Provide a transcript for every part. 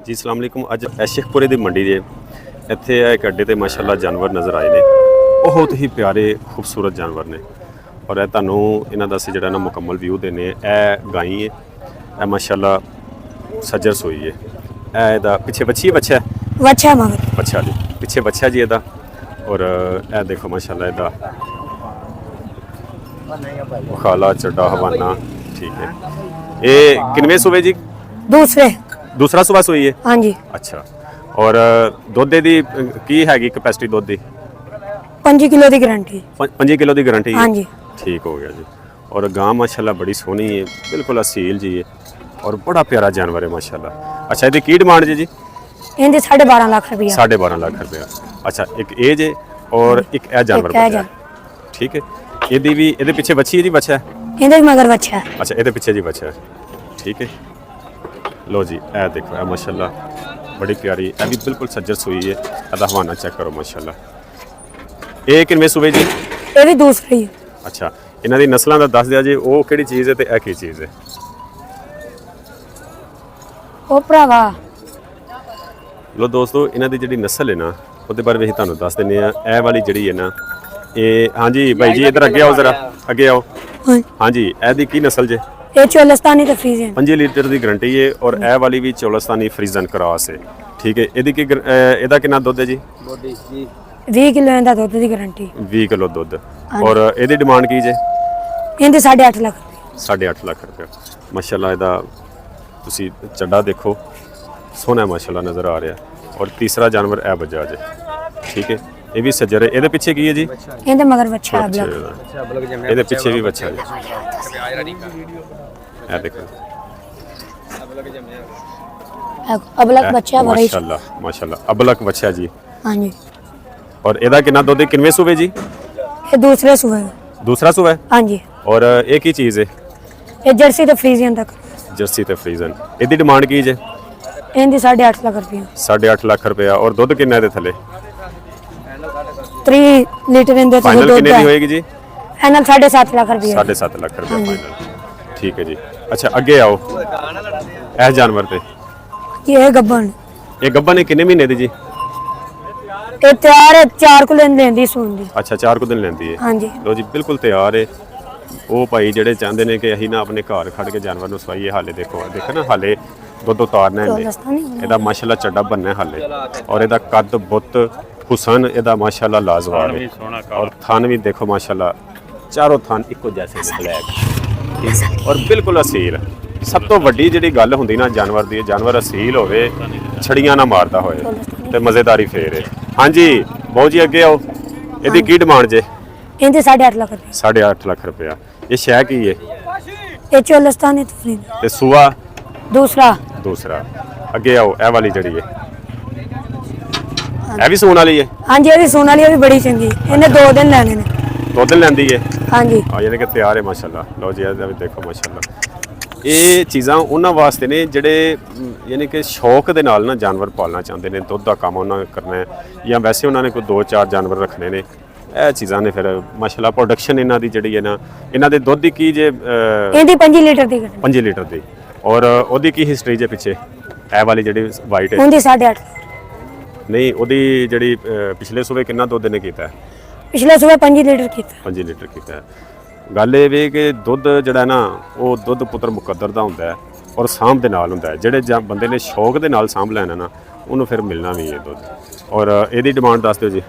जी अस्सलाम वालेकुम। अज शेखपुरे की मंडी जे इत्थे एक अड्डे ते माशाअल्लाह जानवर नज़र आए ने, बहुत ही प्यारे खूबसूरत जानवर ने। और तुहानूं इन्हां दा असीं जिहड़ा ना मुकम्मल व्यू देने। ए गाई है, ए माशाअल्लाह सज्जर सोई है। ए इहदा पिछे बच्ची है, बच्चा बच्चा मगर बच्चा जी पिछे बच्चा जी इहदा। और ए देखो माशाअल्लाह इहदा खाला चड्डा हवाना ठीक है। ये किनवे सूबे जी? दूसरा सूबा सोई है। हाँ जी। अच्छा, और दुध दी की हैगी कैपेसिटी दुध दी? 5 किलो की गारंटी। 5 किलो की गारंटी? हाँ जी। ठीक हो गया जी। और गां माशाल्लाह बड़ी सोहनी है, बिल्कुल असील जी है और बड़ा प्यारा जानवर है माशाल्लाह। अच्छा, इसकी की डिमांड जी? इनके 12.5 लाख रुपया। 12.5 लाख रुपया। अच्छा, एक ए जे और एक ए जानवर बचा है। ठीक है। यदि भी ये पीछे बच्ची है जी, बच्चा है? इनके मगर बच्चा है। अच्छा, ये पीछे जी बच्चा है। ठीक है। लो जी, ए देखो ए माशाल्लाह बड़ी प्यारी, ए भी बिल्कुल सज्जर सुई है। ਇਹਦਾ हवाना चेक करो माशाल्लाह। ਇਹ ਕਿੰਨੇ ਸੂਬੇ ਜੀ? ਇਹ ਵੀ ਦੂਸਰੀ ਹੈ। ਅੱਛਾ, ਇਹਨਾਂ ਦੀ ਨਸਲਾਂ ਦਾ ਦੱਸ ਦਿਆ ਜੀ, ਉਹ ਕਿਹੜੀ ਚੀਜ਼ ਹੈ ਤੇ ਇਹ ਕੀ ਚੀਜ਼ ਹੈ? ਉਹ ਭਰਾਵਾ ਲੋ ਦੋਸਤੋ, ਇਹਨਾਂ ਦੀ ਜਿਹੜੀ ਨਸਲ ਹੈ ਨਾ ਉਹਦੇ ਬਾਰੇ ਵੀ ਤੁਹਾਨੂੰ ਦੱਸ ਦਿੰਦੇ ਆ। ਇਹ ਵਾਲੀ ਜਿਹੜੀ ਹੈ ਨਾ ਇਹ, ਹਾਂਜੀ ਭਾਈ ਜੀ ਇੱਧਰ ਅੱਗੇ ਆਓ, ਜ਼ਰਾ ਅੱਗੇ ਆਓ। ਹਾਂਜੀ, ਇਹਦੀ ਕੀ ਨਸਲ ਜੇ? ये चोलस्तानी तो फ्रीजन 5 लीटर की गारंटी है। और ए वाली भी चोलस्तानी फ्रीजन क्रॉस है। ठीक है। ਇਹਦੀ ਕੀ ਇਹਦਾ ਕਿੰਨਾ ਦੁੱਧ ਹੈ ਜੀ? 20 किलो ਦਾ ਦੁੱਧ ਦੀ ਗਾਰੰਟੀ। 20 ਕਿਲੋ ਦੁੱਧ। और ਇਹਦੀ ਡਿਮਾਂਡ ਕੀ ਜੇ? ਇਹਦੇ 8.5 ਲੱਖ। 8.5 ਲੱਖ ਰੁਪਏ ਮਾਸ਼ਾਅੱਲਾ। ਇਹਦਾ ਤੁਸੀਂ ਚੱਡਾ ਦੇਖੋ, ਸੋਹਣਾ ਮਾਸ਼ਾਅੱਲਾ ਨਜ਼ਰ ਆ ਰਿਹਾ। और तीसरा जानवर ए बजा जे। ठीक है। ये भी सज्जर है। ਇਹਦੇ ਪਿੱਛੇ ਕੀ ਹੈ ਜੀ? ਇਹਦੇ ਮਗਰ ਬੱਚਾ ਹੈ ਬਲਕ। ਇਹਦੇ ਪਿੱਛੇ ਵੀ ਬੱਚਾ ਹੈ। ਇਹ ਦੇਖੋ ਅਬਲਕ ਬੱਚਾ ਬੜਾ ਹੀ माशाल्लाह माशाल्लाह अबलक बच्चा जी। हाँ जी। और ਇਹਦਾ ਕਿੰਨਾ ਦੁੱਧ? ਕਿੰਨੇ ਸੂਬੇ ਜੀ? ये दूसरे सुबह दूसरा सूबा है। हाँ जी। और एक ही चीज़ है? ये जर्सी तो फ्रीजियन तक। जर्सी ते फ्रीजन। ਇਹਦੀ ਡਿਮਾਂਡ ਕੀ ਜੇ? ਇਹਦੀ 8.5 ਲੱਖ ਰੁਪਏ। 8.5 ਲੱਖ ਰੁਪਇਆ। और ਦੁੱਧ ਕਿੰਨਾ ਇਹਦੇ ਥੱਲੇ? 3 ਲੀਟਰ ਇਹਦੇ ਤੋਂ ਫਾਈਨਲ ਦੁੱਧ ਕਿੰਨੇ ਦੀ ਹੋਏਗੀ ਜੀ? ਇਹਨਾਂ 7.5 ਲੱਖ ਰੁਪਏ। 7.5 ਲੱਖ ਰੁਪਇਆ ਫਾਈਨਲ। ठीक है जी। अच्छा, ਅੱਗੇ ਆਓ। ਇਹ ਜਾਨਵਰ ਤੇ ਇਹ ਗੱਬਣ। ਇਹ ਗੱਭਣ ਨੇ ਕਿੰਨੇ ਮਹੀਨੇ ਦੀ ਜੀ? ਇਹ ਤਿਆਰ ਹੈ, 4 ਕੁ ਦਿਨ ਲੈਂਦੀ ਸੂਣ ਦੀ। ਅੱਛਾ, 4 ਕੁ ਦਿਨ ਲੈਂਦੀ ਹੈ। हाँ जी। ਲੋ ਜੀ, ਬਿਲਕੁਲ ਤਿਆਰ ਹੈ। ਉਹ ਭਾਈ ਜਿਹੜੇ ਚਾਹੁੰਦੇ ਨੇ ਕਿ ਅਸੀਂ ਨਾ ਆਪਣੇ ਘਰ ਖੜ ਕੇ ਜਾਨਵਰ ਨੂੰ ਸਵਾਈਏ, ਹਾਲੇ ਦੇਖੋ ਨਾ, ਹਾਲੇ ਦੁੱਧ ਉਤਾਰਨਾ ਹੈ। ਇਹਦਾ ਮਾਸ਼ਾਅੱਲਾ ਚੱਡਾ ਬੰਨਣਾ ਹਾਲੇ। और ਇਹਦਾ ਕੱਦ ਬੁੱਤ ਹੁਸਨ ਇਹਦਾ ਮਾਸ਼ਾਅੱਲਾ ਲਾਜਵਾਬ ਹੈ। और ਥਣ ਵੀ ਦੇਖੋ ਮਾਸ਼ਾਅੱਲਾ, ਚਾਰੋਂ ਥਣ ਇੱਕੋ ਜੈਸੇ ਨੇ, ਬਲੈਕ और ਬਿਲਕੁਲ ਅਸੀਲ। ਸਭ ਤੋਂ ਵੱਡੀ ਜਿਹੜੀ ਗੱਲ ਹੁੰਦੀ ਨਾ ਜਾਨਵਰ ਦੀ, ਜਾਨਵਰ ਅਸੀਲ ਹੋਵੇ, ਛੜੀਆਂ ਨਾ ਮਾਰਦਾ ਹੋਏ ਤੇ ਮਜ਼ੇਦਾਰੀ ਫੇਰ ਹੈ। ਹਾਂਜੀ ਬਹੁਤ ਜੀ, ਅੱਗੇ ਆਓ। ਇਹਦੀ ਕੀ ਡਿਮਾਂਡ ਜੇ? ਇਹਦੇ 8.5 ਲੱਖ ਰੁਪਏ। 8.5 ਲੱਖ ਰੁਪਇਆ। ਇਹ ਸ਼ੈ ਕੀ ਹੈ? ਇਹ ਚੋਲਸਤਾਨੀ ਤਫਰੀਨ ਤੇ ਸੂਆ? दूसरा। ਅੱਗੇ ਆਓ। ਇਹ ਵਾਲੀ ਜਿਹੜੀ ਹੈ ਇਹ ਵੀ ਸੂਣ ਵਾਲੀ ਹੈ? हाँ जी। ये भी सोने वाली, ये भी बड़ी चंगी। इन्हें 2 दिन लेने ने। 2 ਦਿਨ ਲੈਂਦੀ ਹੈ? हाँ जी। ਆ ਯਾਨੀ ਕਿ ਤਿਆਰ ਹੈ ਮਾਸ਼ਾਅੱਲਾ। ਲਓ ਜੀ, ਇਹਦਾ ਵੀ ਦੇਖੋ ਮਾਸ਼ਾਅੱਲਾ। ਇਹ ਚੀਜ਼ਾਂ ਉਹਨਾਂ ਵਾਸਤੇ ਨੇ ਜਿਹੜੇ ਯਾਨੀ ਕਿ ਸ਼ੌਕ ਦੇ ਨਾਲ ਨਾ ਜਾਨਵਰ ਪਾਲਣਾ ਚਾਹੁੰਦੇ ਨੇ, ਦੁੱਧ ਦਾ ਕੰਮ ਉਹਨਾਂ ਨੇ ਕਰਨਾ ਹੈ, ਜਾਂ ਵੈਸੇ ਉਹਨਾਂ ਨੇ ਕੋਈ 2-4 ਜਾਨਵਰ ਰੱਖਣੇ ਨੇ। ਇਹ ਚੀਜ਼ਾਂ ਨੇ ਫਿਰ ਮਾਸ਼ਾਅੱਲਾ ਪ੍ਰੋਡਕਸ਼ਨ ਇਹਨਾਂ ਦੀ ਜਿਹੜੀ ਹੈ ਨਾ, ਇਹਨਾਂ ਦੇ ਦੁੱਧ ਦੀ ਕੀ ਜੇ? ਇਹਦੀ 5 ਲੀਟਰ ਦੀ। 5 ਲੀਟਰ ਦੀ। और ਉਹਦੀ ਕੀ ਹਿਸਟਰੀ ਜੇ ਪਿੱਛੇ? ਇਹ ਵਾਲੀ ਜਿਹੜੀ ਵਾਈਟ ਹੈ? ਉਹਦੀ 8.5। ਨਹੀਂ, ਉਹਦੀ ਜਿਹੜੀ ਪਿਛਲੇ ਸੂਬੇ ਕਿੰਨਾ ਦੁੱਧ ਨੇ ਕੀਤਾ? ਪਿਛਲੇ ਸੂਬੇ 5 ਲੀਟਰ ਕੀਤਾ। 5 ਲੀਟਰ ਕੀਤਾ ਹੈ। ਗੱਲ ਇਹ ਵੇ ਕਿ ਦੁੱਧ ਜਿਹੜਾ ਨਾ, ਉਹ ਦੁੱਧ ਪੁੱਤਰ ਮੁਕੱਦਰ ਦਾ ਹੁੰਦਾ ਹੈ ਔਰ ਸਾਂਭ ਦੇ ਨਾਲ ਹੁੰਦਾ ਹੈ। ਜਿਹੜੇ ਬੰਦੇ ਨੇ ਸ਼ੌਕ ਦੇ ਨਾਲ ਸਾਂਭ ਲੈਣਾ ਨਾ, ਉਹਨੂੰ ਫਿਰ ਮਿਲਣਾ ਵੀ ਹੈ ਦੁੱਧ। ਔਰ ਇਹਦੀ ਡਿਮਾਂਡ ਦੱਸ ਦਿਓ ਜੀ।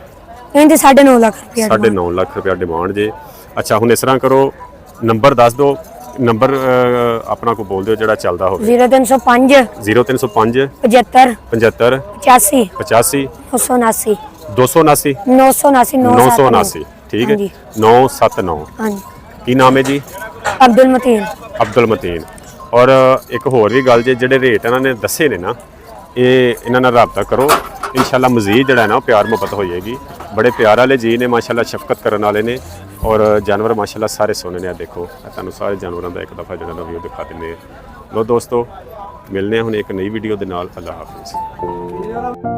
ਇਹਦੀ 9.5 ਲੱਖ ਰੁਪਏ। 9.5 ਲੱਖ ਰੁਪਇਆ ਡਿਮਾਂਡ ਜੇ। ਅੱਛਾ, ਹੁਣ ਇਸ ਤਰ੍ਹਾਂ ਕਰੋ, ਨੰਬਰ ਦੱਸ ਦਿਓ। ਨੰਬਰ ਆਪਣਾ ਕੋ ਬੋਲ ਦਿਓ ਜਿਹੜਾ ਚੱਲਦਾ ਹੋਵੇ। 0305 0305 75 75 85 85 979 279 979 979। ठीक है। 979। हाँ जी। ਕੀ ਨਾਮ ਹੈ ਜੀ? ਅਬਦੁਲ ਮਤੀਨ। ਅਬਦੁਲ ਮਤੀਨ। ਔਰ ਇੱਕ ਹੋਰ ਵੀ ਗੱਲ ਜੇ, ਜਿਹੜੇ ਰੇਟ ਇਹਨਾਂ ਨੇ ਦੱਸੇ ਨੇ ਨਾ, ਇਹ ਇਹਨਾਂ ਨਾਲ ਰਾਬਤਾ ਕਰੋ। ਇਨਸ਼ਾਅੱਲਾ ਮਜ਼ੀਦ ਜਿਹੜਾ ਨਾ ਪਿਆਰ ਮੁਹੱਬਤ ਹੋ ਜਾਏਗੀ। ਬੜੇ ਪਿਆਰ ਵਾਲੇ ਜੀ ਨੇ ਮਾਸ਼ਾਅੱਲਾ, ਸ਼ਫਕਤ ਕਰਨ ਵਾਲੇ ਨੇ। और जानवर माशाल्लाह सारे सोने ने। देखो तुहानूं सारे जानवरों का एक दफ़ा जो व्यू दिखा दें। लो दोस्तों, मिलने हैं हुण एक नई वीडियो के नाल। अल्लाह हाफिज़।